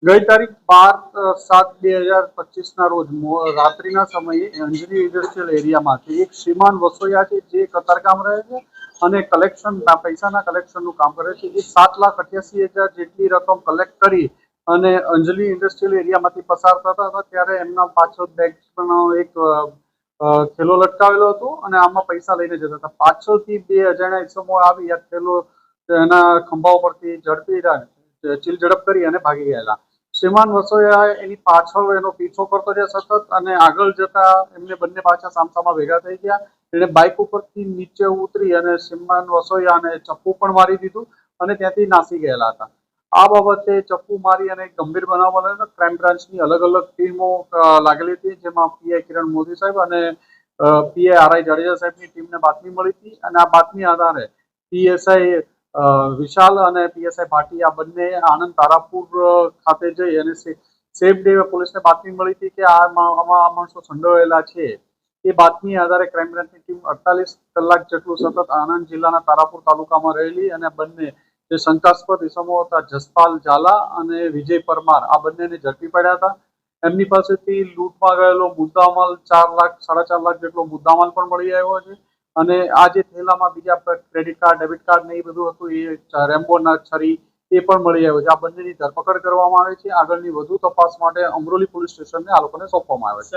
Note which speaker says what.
Speaker 1: ગઈ તારીખ 12/7/2025 રોજ રાત્રિના સમયે અંજની ઇન્ડસ્ટ્રીયલ એરિયામાંથી એક શ્રીમાન વસોયા છે જે કતારગામ રહે છે અને પૈસાના કલેક્શનનું કામ કરે છે. એ 7,88,000 જેટલી રકમ કલેક્ટ કરી અને અંજલિ ઇન્ડસ્ટ્રીયલ એરિયામાંથી પસાર થતા હતા ત્યારે એમના પાછળ બેગનો એક થેલો લટકાવેલો હતો અને આમાં પૈસા લઈને જતા હતા. પાછળથી બે અજાણ્યા ઇસમો આવી આ થેલો એના ખંભા ઉપરથી ચીલ ઝડપ કરી અને ભાગી ગયેલા. શ્રીમાન વસોયા એની પાછળ એનો પીછો કરતો જાય સતત અને આગળ જતા એમને બંને પાછા સામસામા ભેગા થઈ ગયા. એને બાઇક ઉપરથી નીચે ઉતરી અને શ્રીમાન વસોયાને ચપ્પુ પણ મારી દીધું અને ત્યાંથી નાસી ગયેલા હતા. આ બાબતે ચપ્પુ મારી અને ગંભીર બનાવ બનેલો. ક્રાઇમ બ્રાન્ચની અલગ અલગ ટીમો લાગેલી હતી, જેમાં પીઆઈ કિરણ મોદી સાહેબ અને પીઆઈ આરઆઈ જાડેજા સાહેબની ટીમને બાતમી મળી હતી અને આ બાતમી આધારે પીએસઆઈ વિશાલ અને પીએસઆઈ ભાટી આ બંને આણંદ તારાપુર ખાતે જઈ અને સેફ ડે પોલીસને બાતમી મળી હતી કે આમાં માણસો સંડોવાયેલા છે. એ બાતમી આધારે ક્રાઇમ બ્રાન્ચની ટીમ 48 કલાક જેટલું સતત આણંદ જિલ્લાના તારાપુર તાલુકામાં રહેલી અને બંને જે શંકાસ્પદ ઇસમો હતા જસપાલ ઝાલા અને વિજય પરમાર આ બંનેને ઝડપી પડ્યા હતા. એમની પાસેથી લૂંટમાં ગયેલો મુદ્દામાલ 4 લાખ 4.5 લાખ જેટલો મુદ્દામાલ પણ મળી આવ્યો છે અને આ જે થેલામાં બીજા ક્રેડિટ કાર્ડ ડેબિટ કાર્ડ ને એ બધું હતું એ રેમ્બોના છરી એ પણ મળી આવ્યો છે. આ બંનેની ધરપકડ કરવામાં આવે છે. આગળની વધુ તપાસ માટે અમરોલી પોલીસ સ્ટેશનને આ લોકોને સોંપવામાં આવે છે.